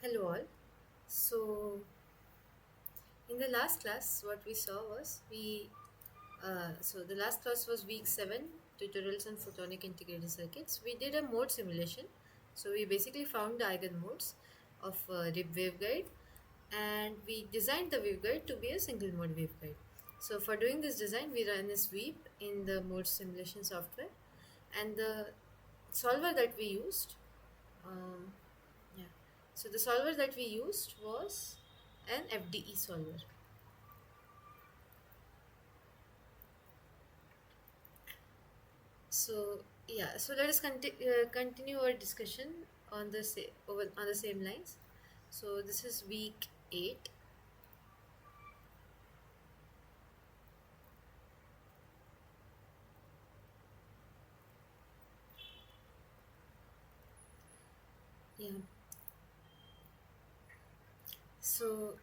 Hello all. So in the last class, what we saw was the last class was week 7 tutorials on photonic integrated circuits. We did a mode simulation. So we basically found the eigenmodes of RIP waveguide, and we designed the waveguide to be a single mode waveguide. So for doing this design, we ran a sweep in the mode simulation software, and the solver that we used um, yeah. So the solver that we used was an FDE solver. So yeah, so let us continue our discussion on on the same lines. So this is week 8.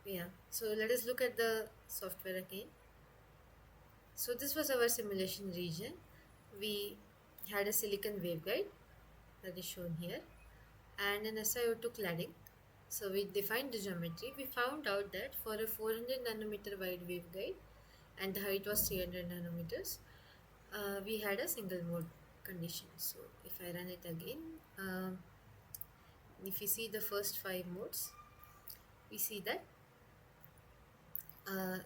Yeah. So let us look at the software again. So this was our simulation region. We had a silicon waveguide that is shown here, and an SiO2 cladding. So we defined the geometry. We found out that for a 400 nanometer wide waveguide, and the height was 300 nanometers, we had a single mode condition. So if I run it again, if you see the first 5 modes, we see that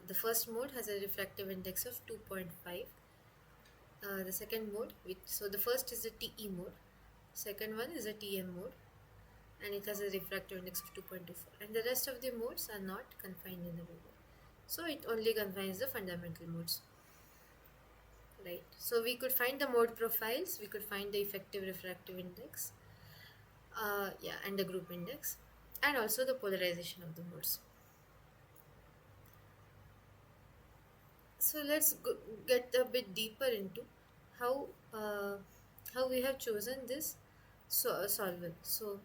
the first mode has a refractive index of 2.5. The second mode, so the first is the TE mode, second one is a TM mode, and it has a refractive index of 2.24, and the rest of the modes are not confined in the waveguide. So it only confines the fundamental modes, right? So we could find the mode profiles, we could find the effective refractive index, and the group index, and also the polarization of the modes. So let's get a bit deeper into how uh, how we have chosen this solver. So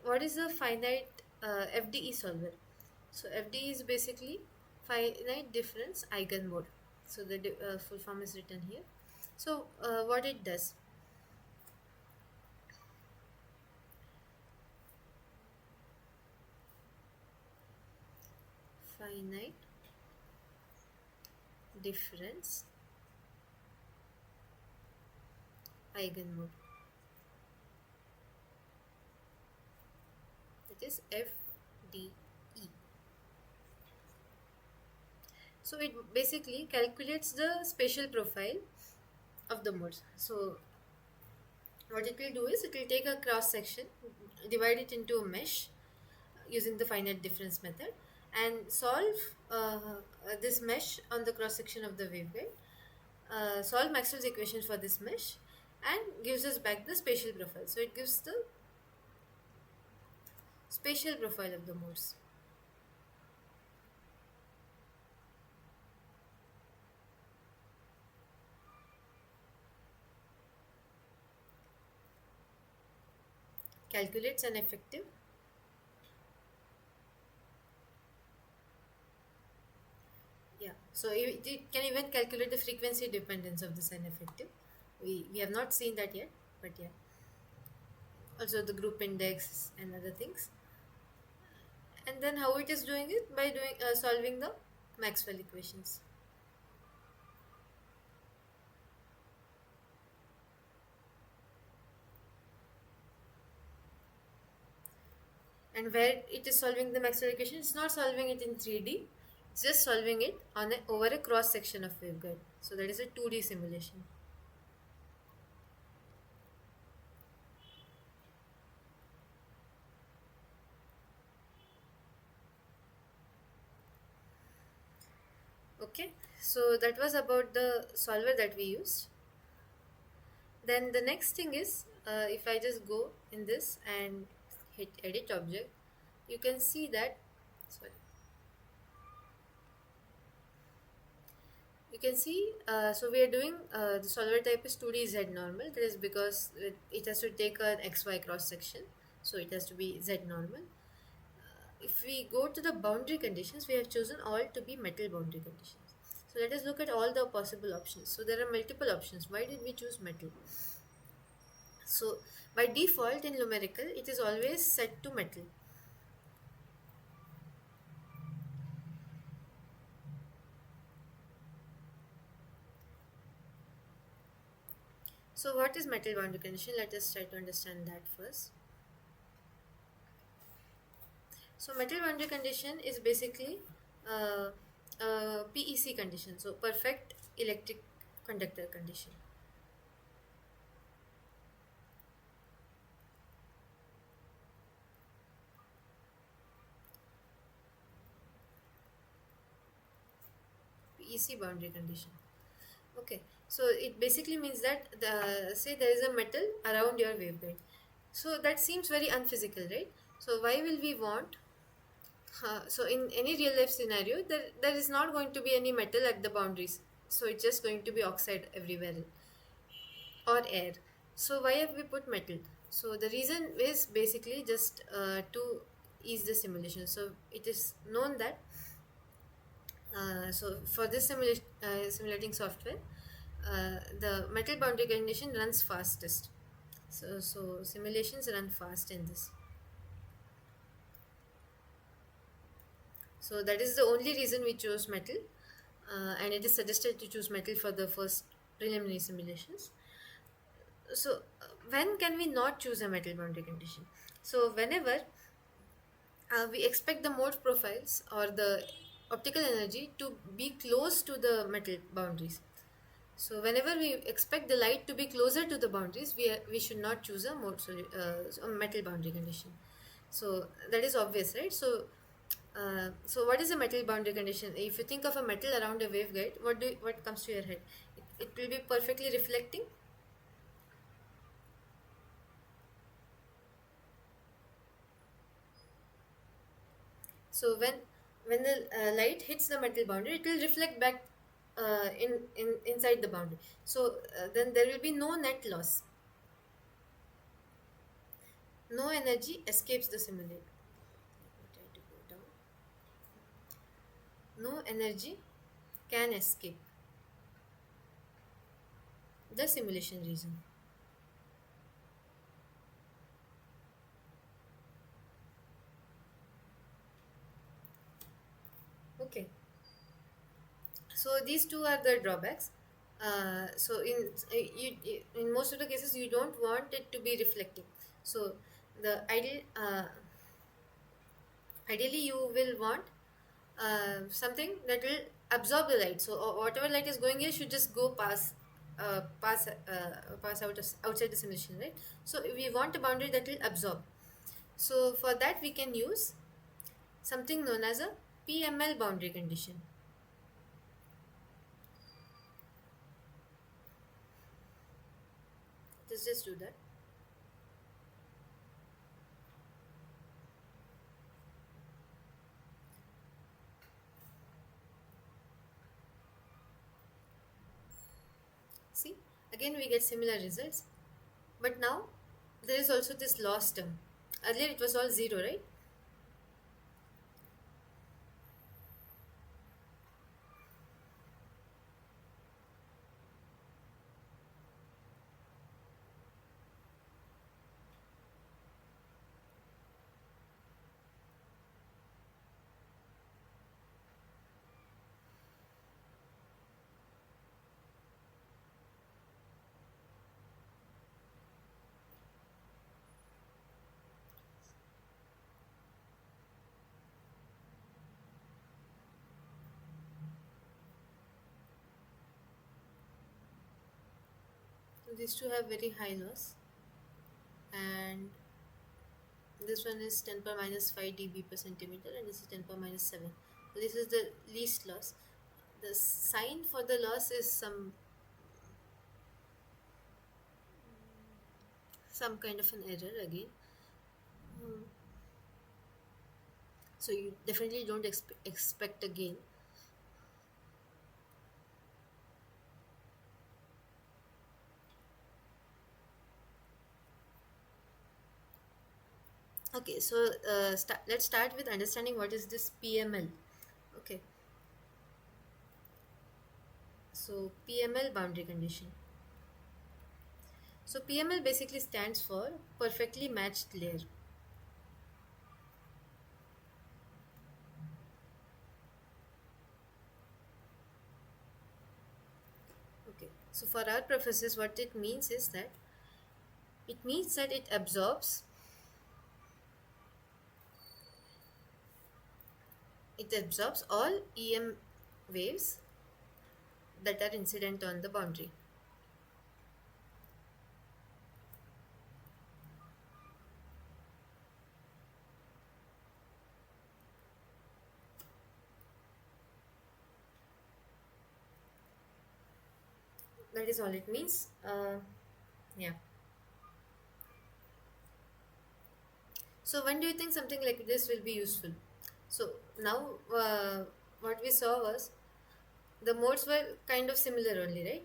what is a finite FDE solver? So FDE is basically finite difference eigenmode. So the full form is written here. So what it does? Finite difference eigenmode. That is FDE. So it basically calculates the spatial profile of the modes. So what it will do is it will take a cross section, divide it into a mesh using the finite difference method, and solve this mesh on the cross section of the waveguide, solve Maxwell's equation for this mesh, and gives us back the spatial profile. So it gives the spatial profile of the modes. Calculates an effective so it can even calculate the frequency dependence of the sun effective. We have not seen that yet, but yeah, also the group index and other things. And then how it is doing it? By doing solving the Maxwell equations. And where it is solving the Maxwell equation, it's not solving it in 3D, it's just solving it over a cross section of waveguide. So that is a 2D simulation. Okay, so that was about the solver that we used. Then the next thing is, if I just go in this and hit edit object, you can see that, sorry, you can see, so we are doing, the solver type is 2D Z normal. That is because it has to take an XY cross section, so it has to be Z normal. If we go to the boundary conditions, we have chosen all to be metal boundary conditions. So let us look at all the possible options. So there are multiple options. Why did we choose metal? So by default in numerical, it is always set to metal. So what is metal boundary condition? Let us try to understand that first. So metal boundary condition is basically uh, PEC condition, so perfect electric conductor condition. PEC boundary condition. Okay, so it basically means that say there is a metal around your waveguide. So that seems very unphysical, right? So why will we want? So in any real life scenario, there is not going to be any metal at the boundaries. So it's just going to be oxide everywhere or air. So why have we put metal? So the reason is basically just to ease the simulation. So it is known that so for this simulating software, the metal boundary condition runs fastest. So simulations run fast in this. So that is the only reason we chose metal, and it is suggested to choose metal for the first preliminary simulations. So when can we not choose a metal boundary condition? So whenever we expect the mode profiles or the optical energy to be close to the metal boundaries. So whenever we expect the light to be closer to the boundaries, we should not choose a metal boundary condition. So that is obvious, right? So what is a metal boundary condition? If you think of a metal around a waveguide, what comes to your head? It will be perfectly reflecting. So when the light hits the metal boundary, it will reflect back in inside the boundary. So then there will be no net loss. No energy escapes the simulator. Let me try to go down. No energy can escape the simulation region. Okay. So these two are the drawbacks. So in most of the cases you don't want it to be reflecting. So the ideally you will want something that will absorb the light. So whatever light is going here should just go pass out outside the simulation, right? So we want a boundary that will absorb. So for that we can use something known as a PML boundary condition. Just do that. See, again we get similar results, but now there is also this loss term. Earlier it was all zero, right? So these two have very high loss, and this one is 10 power minus 5 dB per centimeter, and this is 10 power minus 7. So this is the least loss. The sign for the loss is some kind of an error again. Hmm. So you definitely don't expect a gain. Okay, so let's start with understanding what is this PML. Okay, so PML boundary condition. So PML basically stands for perfectly matched layer. Okay, So for our purposes, what it means is that it absorbs all EM waves that are incident on the boundary. That is all it means. Yeah. So when do you think something like this will be useful? So now, what we saw was the modes were kind of similar only, right?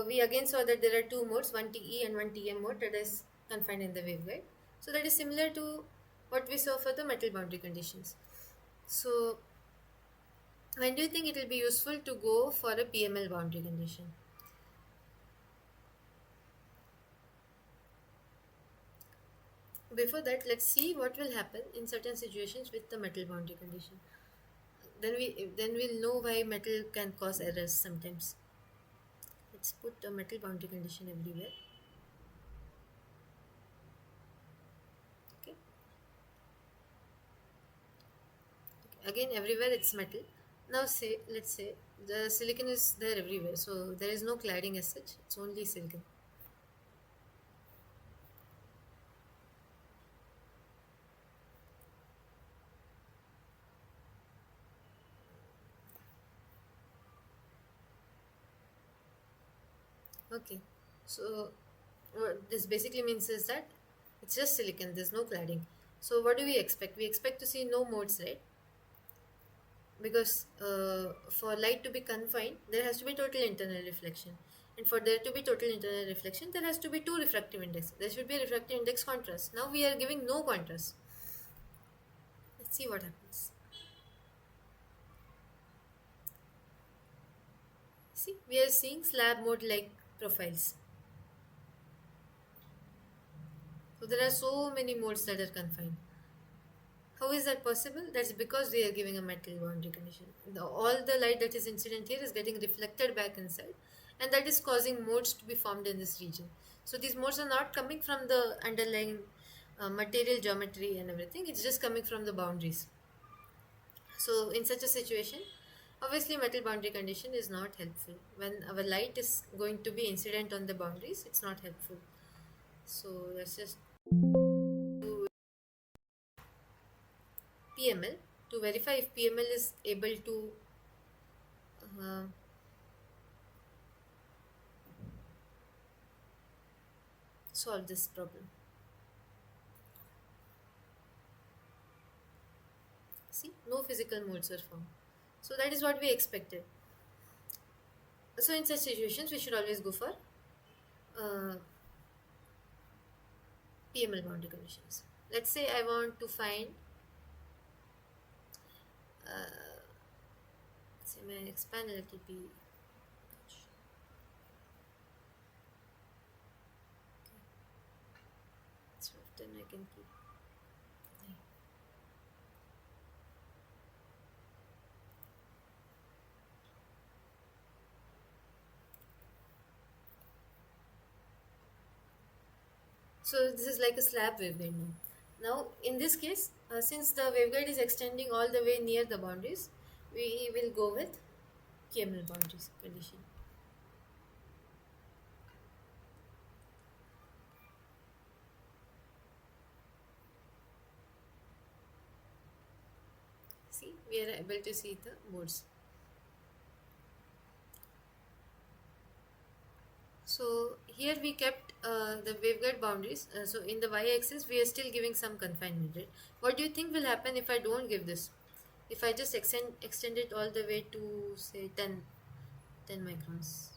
We again saw that there are two modes, one TE and one TM mode that is confined in the waveguide. So that is similar to what we saw for the metal boundary conditions. So when do you think it will be useful to go for a PML boundary condition? Before that, let's see what will happen in certain situations with the metal boundary condition. Then we'll know why metal can cause errors sometimes. Let's put a metal boundary condition everywhere. Okay. Again, everywhere it's metal. Now let's say the silicon is there everywhere, so there is no cladding as such. It's only silicon. Okay. So what this basically means is that it's just silicon. There's no cladding. So what do we expect? We expect to see no modes, right? Because for light to be confined, there has to be total internal reflection. And for there to be total internal reflection, there has to be two refractive index. There should be a refractive index contrast. Now we are giving no contrast. Let's see what happens. See, we are seeing slab mode like profiles. So there are so many modes that are confined. How is that possible? That's because we are giving a metal boundary condition. All the light that is incident here is getting reflected back inside, and that is causing modes to be formed in this region. So these modes are not coming from the underlying material geometry and everything, it's just coming from the boundaries. So in such a situation, obviously metal boundary condition is not helpful. When our light is going to be incident on the boundaries, it's not helpful. So let's just do PML to verify if PML is able to uh, solve this problem. See, no physical modes are formed. So that is what we expected. So in such situations, we should always go for uh, PML boundary conditions. Let's say I want to find, say my expand a little bit. So then I can keep. So this is like a slab waveguide now. Now in this case, since the waveguide is extending all the way near the boundaries, we will go with PML boundaries condition. See, we are able to see the modes. So here we kept the waveguide boundaries. So in the y-axis, we are still giving some confinement. Right? What do you think will happen if I don't give this? If I just extend it all the way to say 10 microns.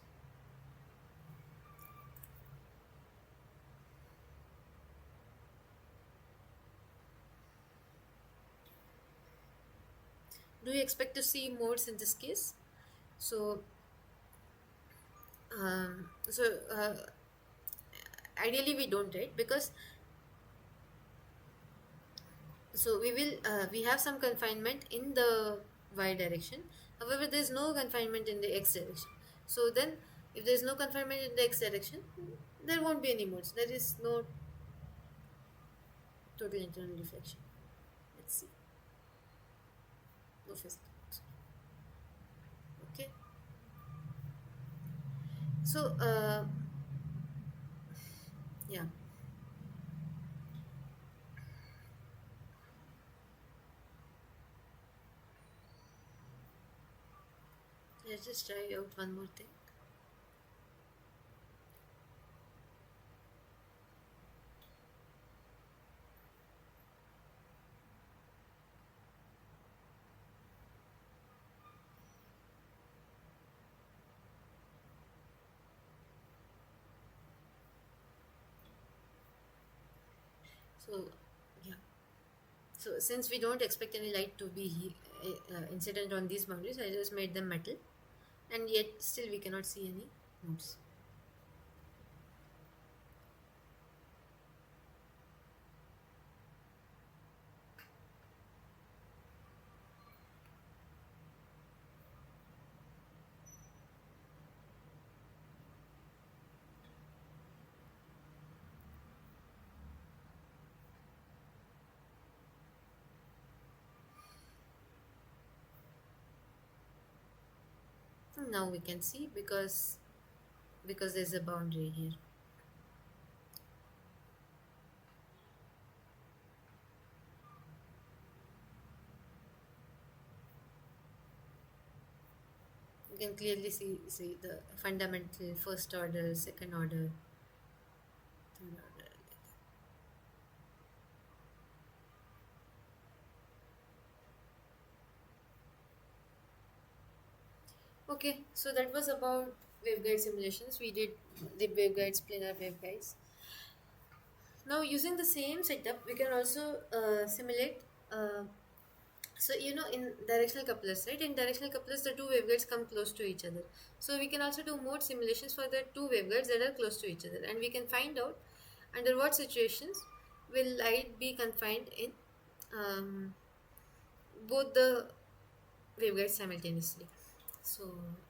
Do you expect to see modes in this case? So, so ideally we don't, right? Because so we have some confinement in the y direction. However, there is no confinement in the x direction. So then, if there is no confinement in the x direction, there won't be any modes. There is no total internal reflection. Let's see. No physical modes. Okay. So, yeah. Let's just try out one more thing. So, yeah. So, since we don't expect any light to be incident on these boundaries, I just made them metal, and yet still we cannot see any modes. Now we can see because there's a boundary here. You can clearly see the fundamental first order, second order, third order. Okay, so that was about waveguide simulations. We did the waveguides, planar waveguides. Now, using the same setup, we can also simulate. So, in directional couplers, right? In directional couplers, the two waveguides come close to each other. So, we can also do mode simulations for the two waveguides that are close to each other, and we can find out under what situations will light be confined in um, both the waveguides simultaneously. So,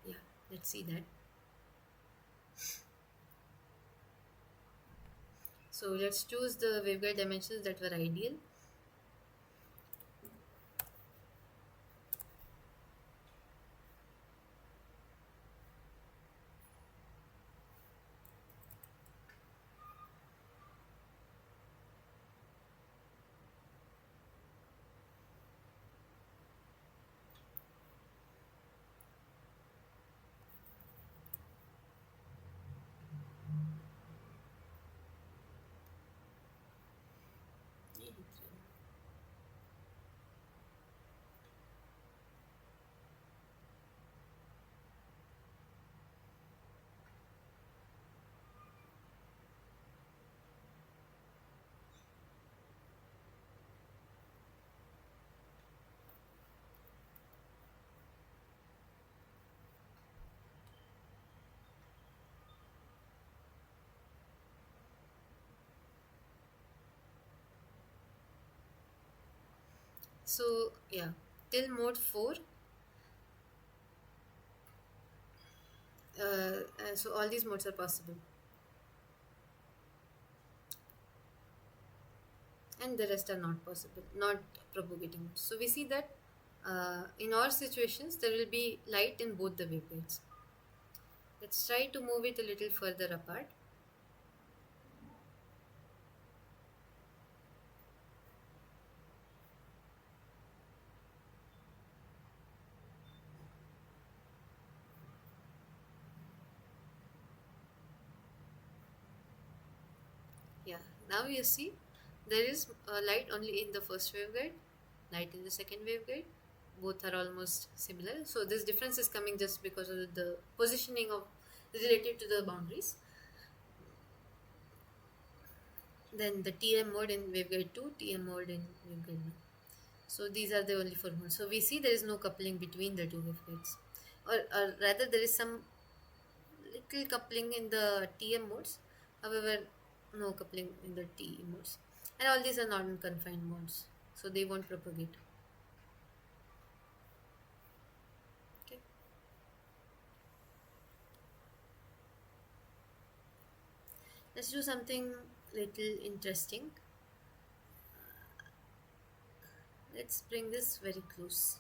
yeah, let's see that. So, let's choose the waveguide dimensions that were ideal. So, yeah, till mode 4, so all these modes are possible, and the rest are not possible, not propagating modes. So, we see that in all situations there will be light in both the waveguides. Let's try to move it a little further apart. Yeah, now you see there is light only in the first waveguide, light in the second waveguide. Both are almost similar. So this difference is coming just because of the positioning of relative to the boundaries. Then the TM mode in waveguide 2, TM mode in waveguide 1. So these are the only four modes. So we see there is no coupling between the two waveguides, or rather there is some little coupling in the TM modes. However, no coupling in the TE modes. And all these are non-confined modes, so they won't propagate. Okay. Let's do something little interesting. Let's bring this very close.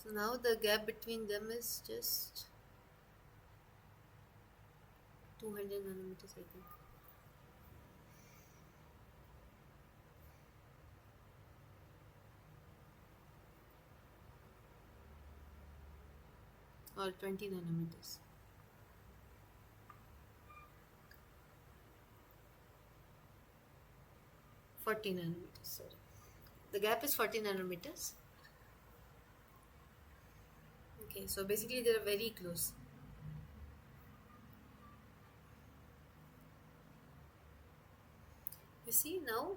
So now the gap between them is just 200 nanometers, I think, or 20 nanometers. 40 nanometers, sorry. The gap is 40 nanometers. Okay, so basically they are very close. You see now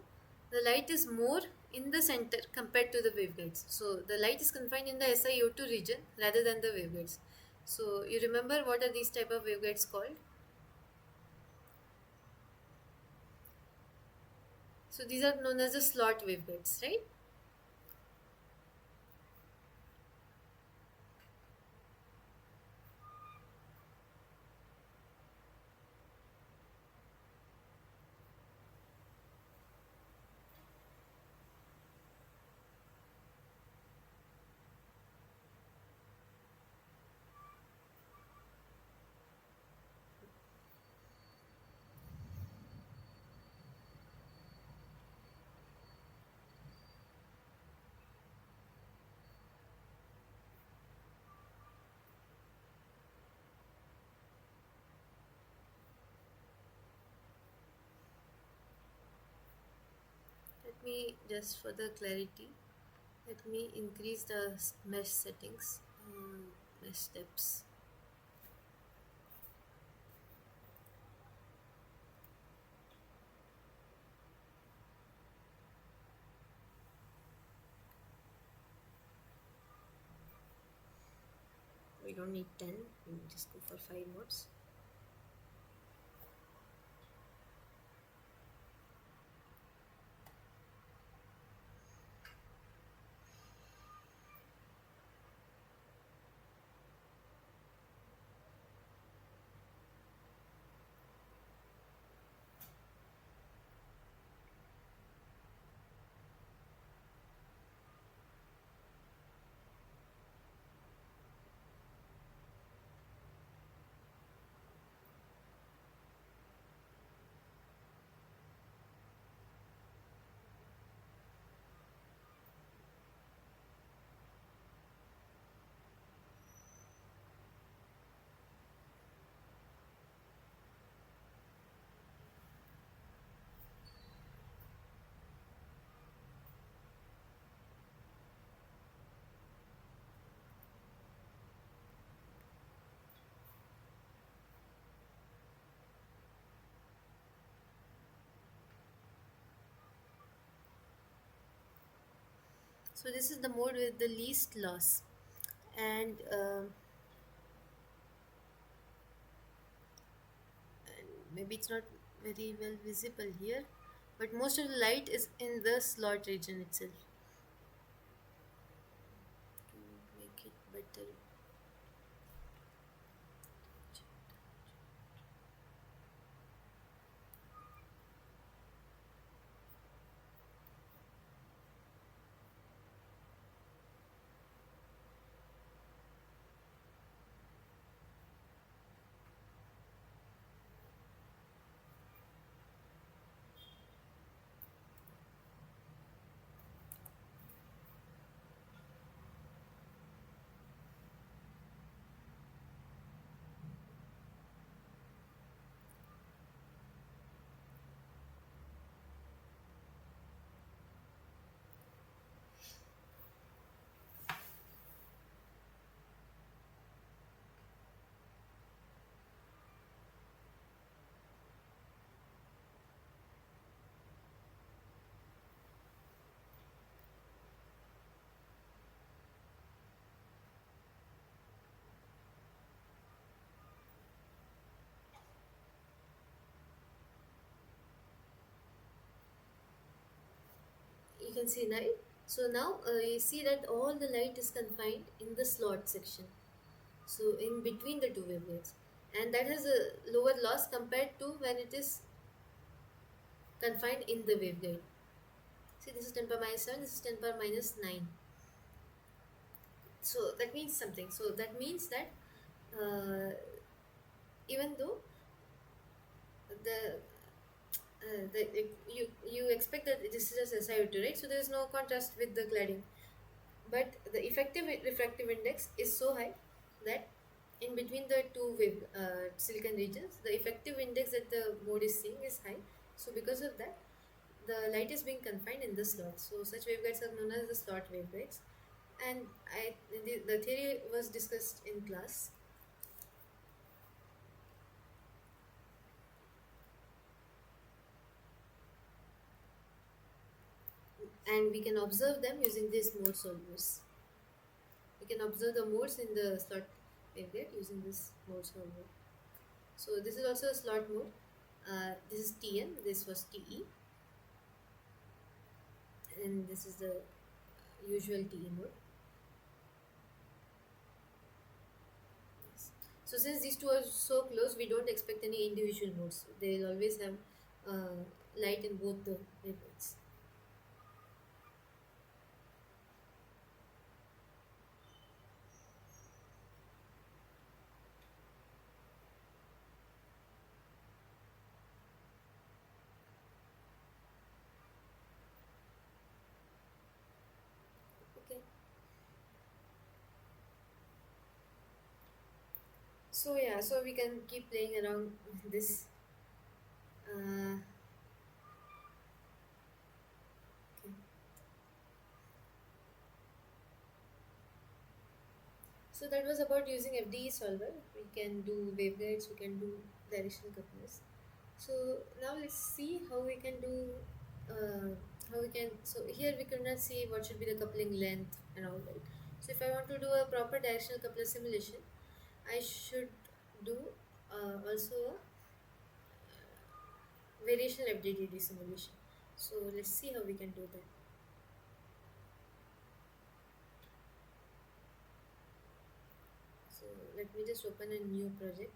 the light is more in the center compared to the waveguides. So the light is confined in the SiO2 region rather than the waveguides. So you remember what are these type of waveguides called? So these are known as the slot waveguides, right? Let me just for the clarity, let me increase the mesh settings, mesh steps. We don't need 10, we just go for 5 modes. So this is the mode with the least loss, and maybe it's not very well visible here, but most of the light is in the slot region itself. To make it better, can see light. So now you see that all the light is confined in the slot section. So in between the two wavelengths, and that has a lower loss compared to when it is confined in the waveguide. See, this is 10 power minus 7, this is 10 power minus 9. So that means something. So that means that uh, even though the you expect that this is just SiO2, right? So there is no contrast with the cladding, but the effective refractive index is so high that in between the two wave silicon regions, the effective index that the mode is seeing is high. So because of that, the light is being confined in the slot. So such waveguides are known as the slot waveguides. And the theory was discussed in class. And we can observe them using these mode solvers. We can observe the modes in the slot waveguide using this mode solver. So this is also a slot mode. This is TM, this was TE, and this is the usual TE mode. Yes. So since these two are so close, we don't expect any individual modes. They will always have light in both the wavelengths. Okay. So yeah, so we can keep playing around this. Uh, okay. So that was about using FDE solver. We can do waveguides, we can do directional couplers. So now let's see how we can do how we can. So here we cannot see what should be the coupling length and all that. So if I want to do a proper directional coupler simulation, I should do also a variational FDTD simulation. So let's see how we can do that. So let me just open a new project.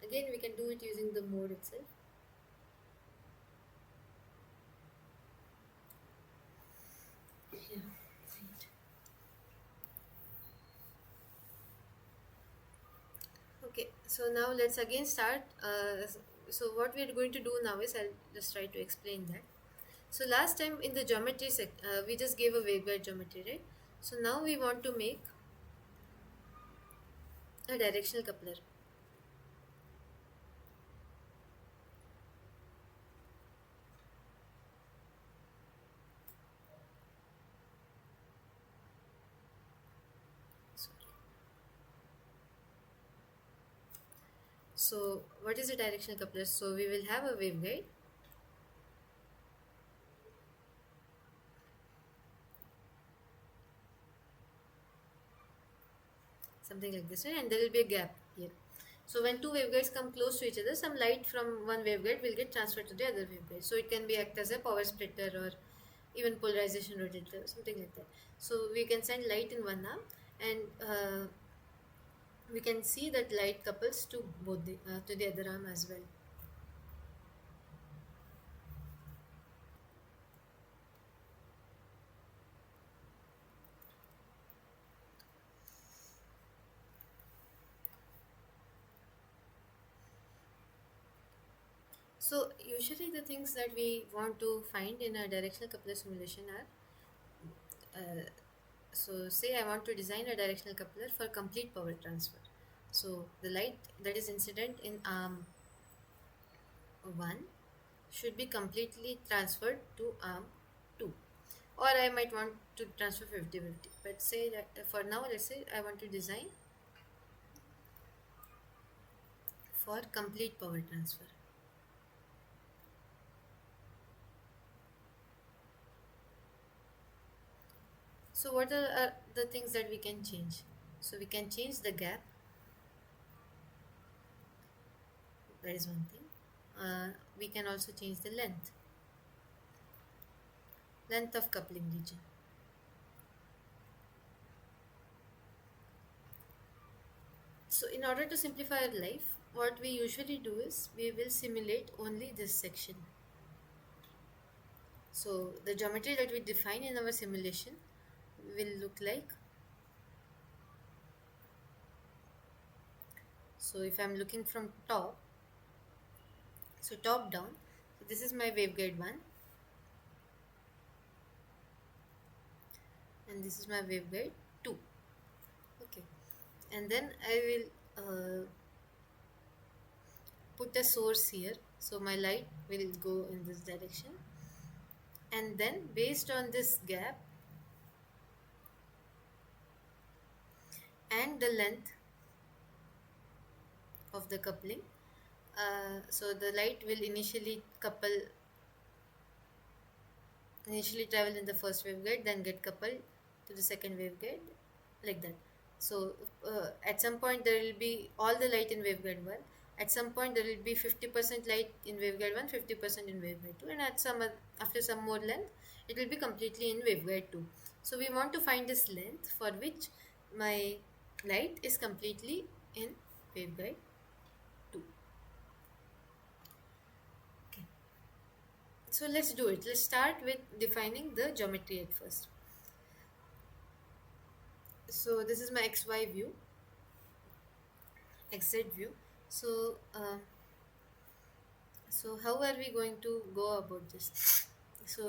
Again, we can do it using the mode itself. Yeah, right. Okay, so now let's again start. So what we are going to do now is I'll just try to explain that. So last time in the geometry we just gave a waveguide geometry, right? So now we want to make a directional coupler. Sorry. So what is a directional coupler? So we will have a waveguide, something like this, right? And there will be a gap here. So when two waveguides come close to each other, some light from one waveguide will get transferred to the other waveguide. So it can be act as a power splitter or even polarization rotator, something like that. So we can send light in one arm, and we can see that light couples to both to the other arm as well. So usually the things that we want to find in a directional coupler simulation are, so say I want to design a directional coupler for complete power transfer. So the light that is incident in arm 1 should be completely transferred to arm 2. Or I might want to transfer 50-50. But say that for now, let's say I want to design for complete power transfer. So what are the things that we can change? So we can change the gap. That is one thing. We can also change the length. length of coupling region. So in order to simplify our life, what we usually do is we will simulate only this section. So the geometry that we define in our simulation will look like, so if I'm looking from top, so top down, so this is my waveguide 1 and this is my waveguide 2. Okay, and then I will put a source here, so my light will go in this direction, and then based on this gap and the length of the coupling, so the light will initially travel in the first waveguide, then get coupled to the second waveguide, like that. So at some point there will be all the light in waveguide 1. At some point there will be 50% light in waveguide 1, 50% in waveguide 2, and after some more length, it will be completely in waveguide 2. So we want to find this length for which my light is completely in waveguide 2. Okay. So let's do it. Let's start with defining the geometry at first. So this is my XY view, XZ view. So so how are we going to go about this? So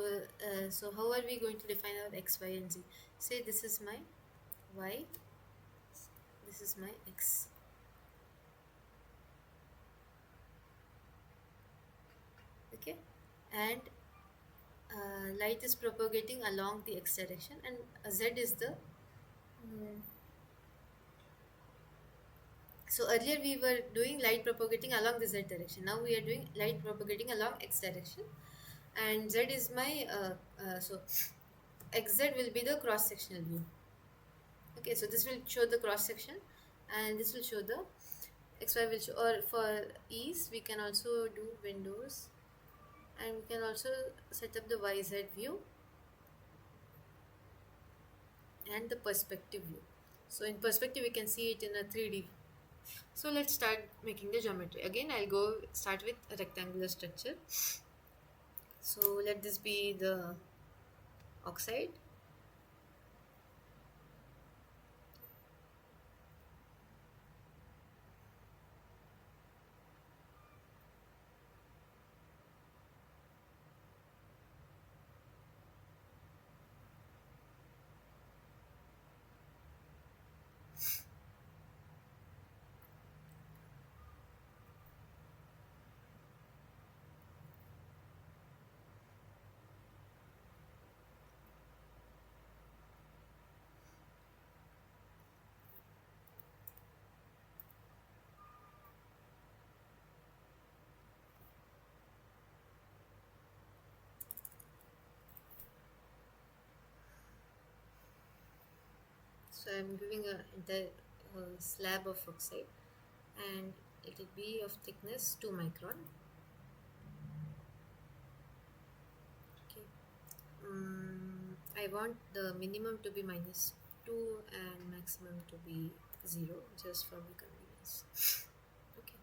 how are we going to define our X, Y, and Z? Say this is my Y, this is my X. Okay, and light is propagating along the X direction, and Z is the so earlier we were doing light propagating along the Z direction. Now we are doing light propagating along X direction, and Z is my so XZ will be the cross sectional view. Okay, so this will show the cross section, and this will show the XY will show. Or for ease, we can also do windows, and we can also set up the YZ view and the perspective view. So in perspective, we can see it in a 3D. So let's start making the geometry. Again, I'll go start with a rectangular structure. So let this be the oxide. So I'm giving a entire slab of oxide, and it will be of thickness 2 micron. Okay. I want the minimum to be minus 2 and maximum to be 0, just for my convenience. Okay.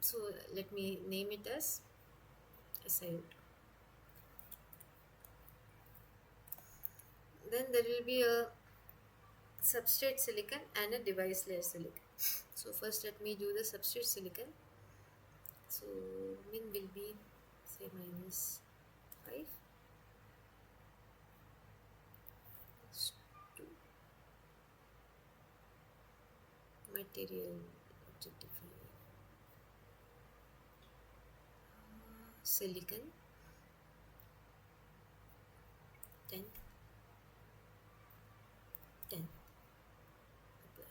So let me name it as SiO2. Then there will be a substrate silicon and a device layer silicon. So first let me do the substrate silicon. So min will be say minus 5, 2, material objectifier, silicon 10, 10. Apply.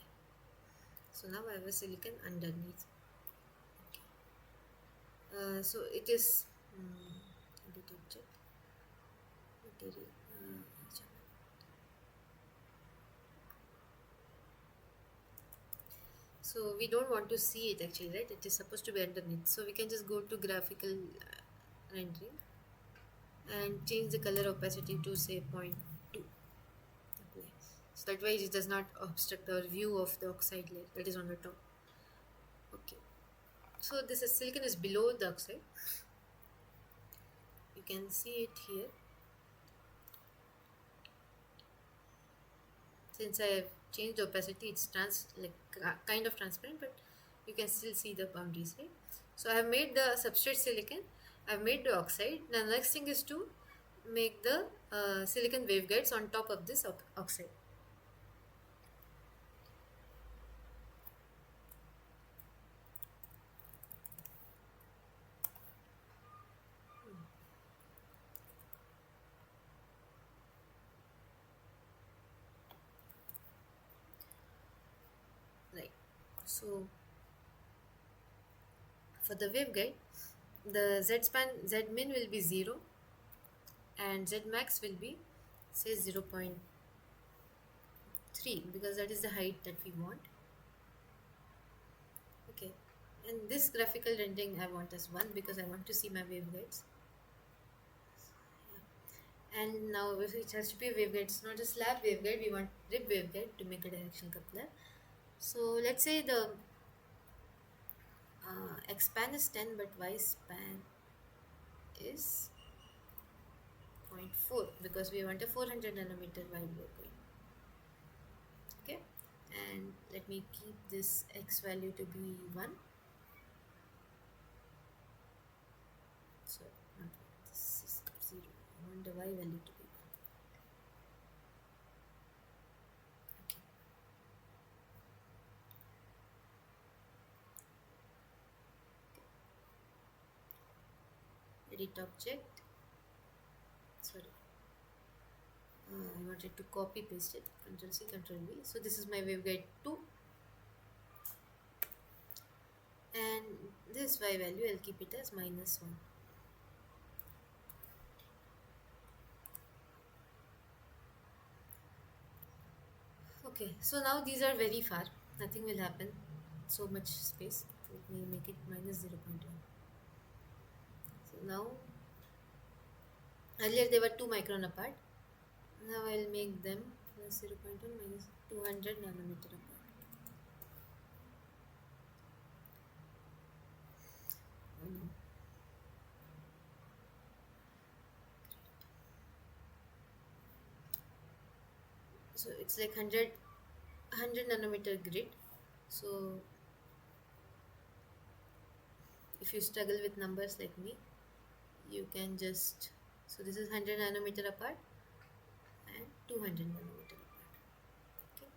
So now I have a silicon underneath. Okay. So it is edit object material. So we don't want to see it actually, right? It is supposed to be underneath. So we can just go to graphical rendering and change the color opacity to say zero point 0.2. Apply. So that way it does not obstruct our view of the oxide layer that is on the top. Okay. So this is silicon is below the oxide. You can see it here. Since I have changed the opacity, it's kind of transparent, but you can still see the boundaries, right? So I have made the substrate silicon, I've made the oxide. The next thing is to make the silicon waveguides on top of this oxide. Right. So for the waveguide, the Z span Z min will be 0 and Z max will be say 0.3 because that is the height that we want. Okay, and this graphical rendering I want as 1 because I want to see my waveguides. Yeah. And now it has to be a waveguide, it's not a slab waveguide, we want rib waveguide to make a direction coupler. So let's say the X span is 10 but Y span is 0.4 because we want a 400 nanometer wide waveguide. Okay, and let me keep this X value to be 1. So not 1, this is 0. I want the Y value to be 1. Okay. Edit object. Sorry. I wanted to copy paste it. Ctrl C, Ctrl V. So this is my waveguide 2. And this Y value I'll keep it as -1. Okay, so now these are very far, nothing will happen, so much space. Let me make it -0.1. So now earlier they were 2 micron apart, now I'll make them +0.1 minus 200 nanometer apart. Oh no. So it's like 100 nanometer grid. So if you struggle with numbers like me, you can just, so this is 100 nanometer apart and 200 nanometer apart. Okay.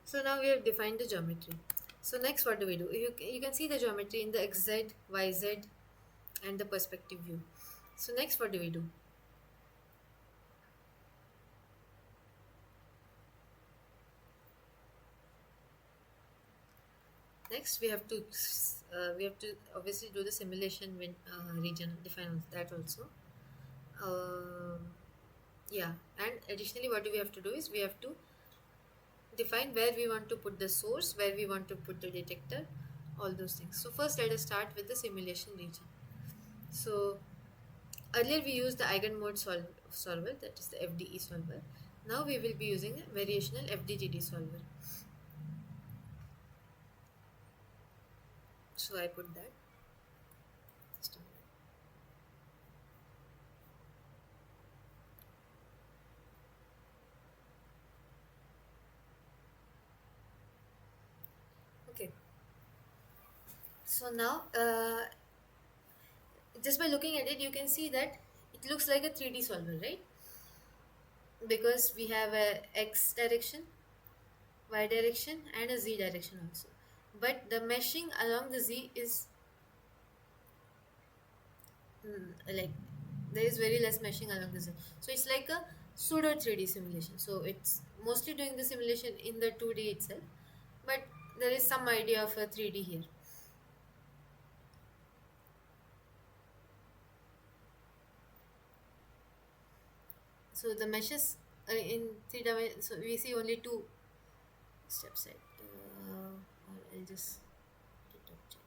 So now we have defined the geometry. So next what do? You can see the geometry in the XZ, YZ and the perspective view. So next what do? Next we have to obviously do the simulation region, define that also. Yeah, and additionally what do we have to do is we have to define where we want to put the source, where we want to put the detector, all those things. So first let us start with the simulation region. So earlier we used the eigenmode solver, that is the FDE solver. Now we will be using a variational FDGD solver. So I put that. Just a minute. Okay. So now, just by looking at it, you can see that it looks like a 3D solver, right? Because we have a X direction, Y direction, and a Z direction also. But the meshing along the Z is like there is very less meshing along the Z. So it's like a pseudo 3D simulation. So it's mostly doing the simulation in the 2D itself, but there is some idea of a 3D here. So the meshes in 3 dimensions, so we see only 2 steps, right? Or I'll just get object.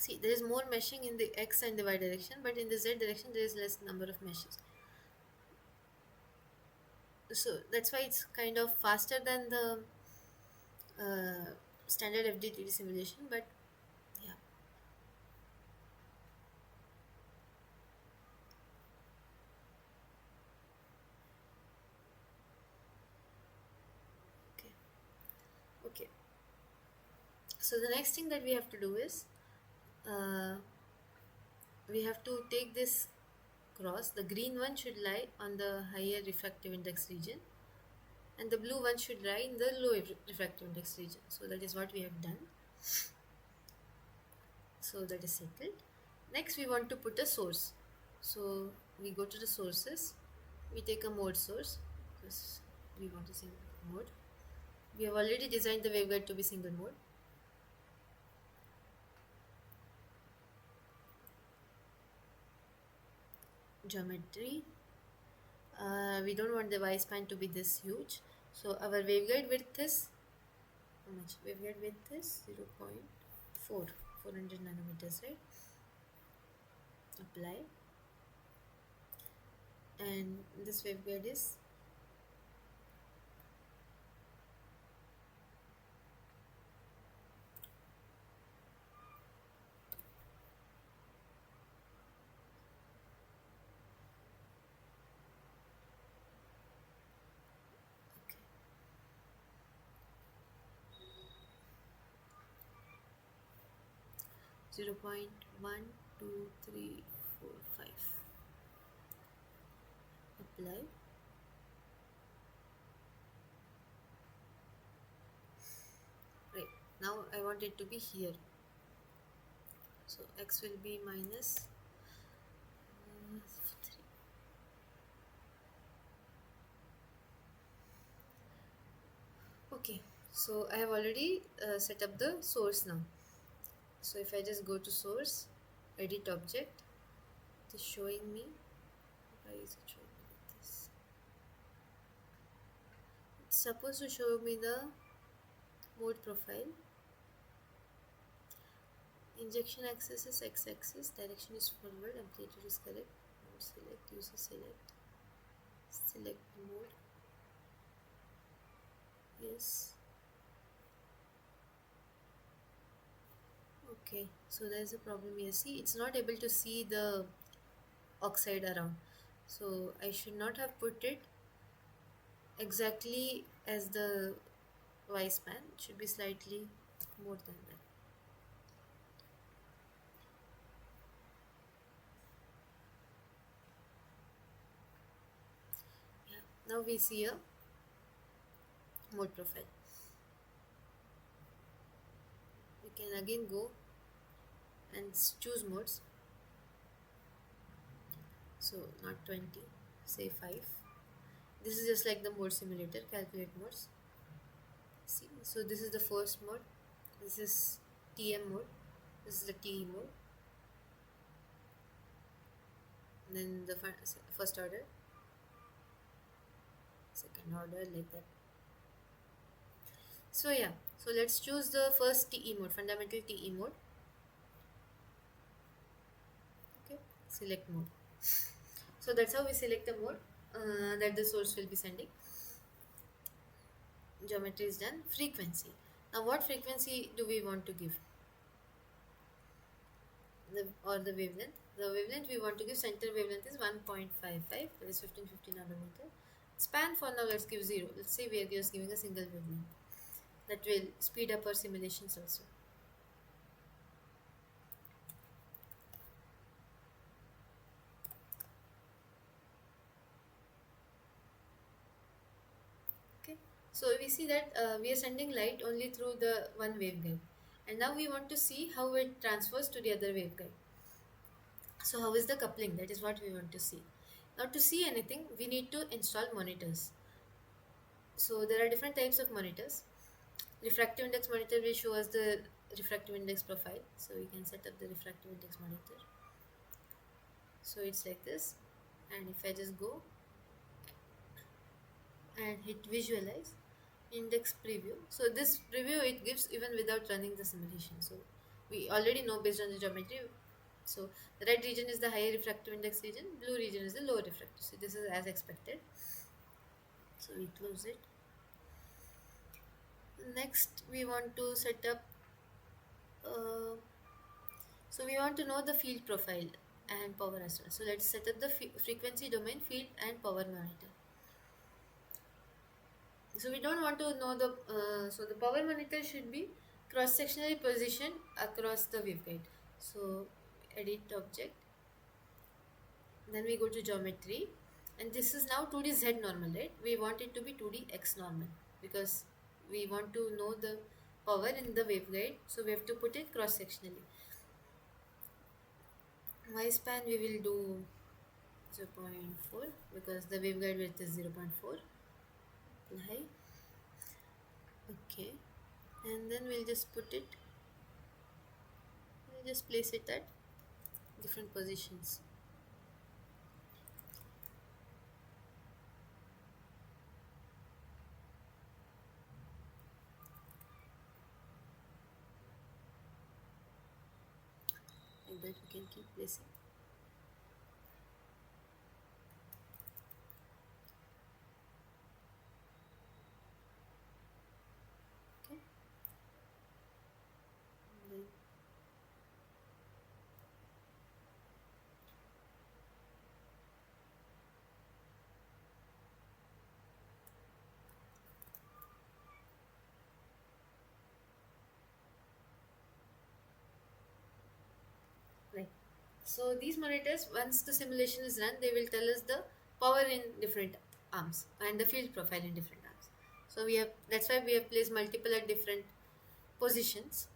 See, there is more meshing in the x and the y direction, but in the z direction there is less number of meshes. So that's why it's kind of faster than the uh, standard FDTD simulation. But yeah, okay, okay. So the next thing that we have to do is uh, we have to take this cross. The green one should lie on the higher refractive index region, and the blue one should lie in the low refractive index region. So that is what we have done. So that is settled. Next we want to put a source. So we go to the sources, we take a mode source because we want a single mode. We have already designed the waveguide to be single mode. Geometry, we don't want the y span to be this huge, so our waveguide width is how much? Waveguide width is 0.4, 400 nanometers, right? Apply, and this waveguide is okay. 0.12345. Apply, right? Now I want it to be here, so x will be minus 3. Okay, so I have already set up the source now. So if I just go to source, edit object, it is showing me, why is it showing me like this? It's supposed to show me the mode profile. Injection axis is x-axis, direction is forward, amplitude is correct, mode select, user select, select mode, yes. Okay, so there's a problem here. See, it's not able to see the oxide around. So I should not have put it exactly as the Y span. It should be slightly more than that. Yeah. Now we see a mode profile. We can again go and choose modes. So not 20, say 5. This is just like the mode simulator, calculate modes. See, so this is the first mode, this is TM mode, this is the TE mode, and then the first order, second order, like that. So yeah, so let's choose the first TE mode, fundamental TE mode. Okay, select mode. So that's how we select the mode that the source will be sending. Geometry is done. Frequency. Now what frequency do we want to give? Or the wavelength. The wavelength we want to give, center wavelength is 1.55, that is 1550 nanometer. Span for now, let's give 0. Let's say we are just giving a single wavelength. That will speed up our simulations also. Okay, so we see that we are sending light only through the one waveguide, and now we want to see how it transfers to the other waveguide. So how is the coupling? That is what we want to see. Now to see anything, we need to install monitors. So there are different types of monitors. Refractive index monitor will show us the refractive index profile. So we can set up the refractive index monitor. So it's like this. And if I just go and hit visualize, index preview. So this preview it gives even without running the simulation. So we already know based on the geometry. So the red region is the higher refractive index region, blue region is the lower refractive. So this is as expected. So we close it. Next, we want to set up. Uh, so we want to know the field profile and power as well. So let's set up the frequency domain, field, and power monitor. So we don't want to know the so the power monitor should be cross-sectionally positioned across the waveguide. So edit object, then we go to geometry, and this is now 2D Z normal, right? We want it to be 2D X normal because we want to know the power in the waveguide, so we have to put it cross-sectionally. Y span we will do 0.4 because the waveguide width is 0.4 high. Okay, and then we'll just place it at different positions. Like that we can keep placing. Okay, and then right. So these monitors, once the simulation is run, they will tell us the power in different arms and the field profile in different arms. So we have that's why we have placed multiple at different positions.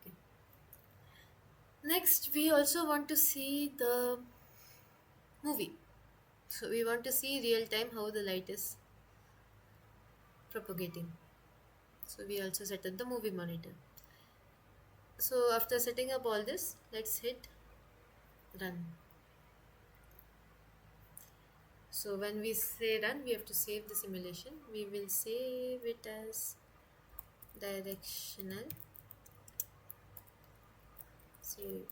Okay. Next, we also want to see the movie. So we want to see real time how the light is propagating. So we also set up the movie monitor. So after setting up all this, let's hit run. So when we say run, we have to save the simulation. We will save it as directional. Save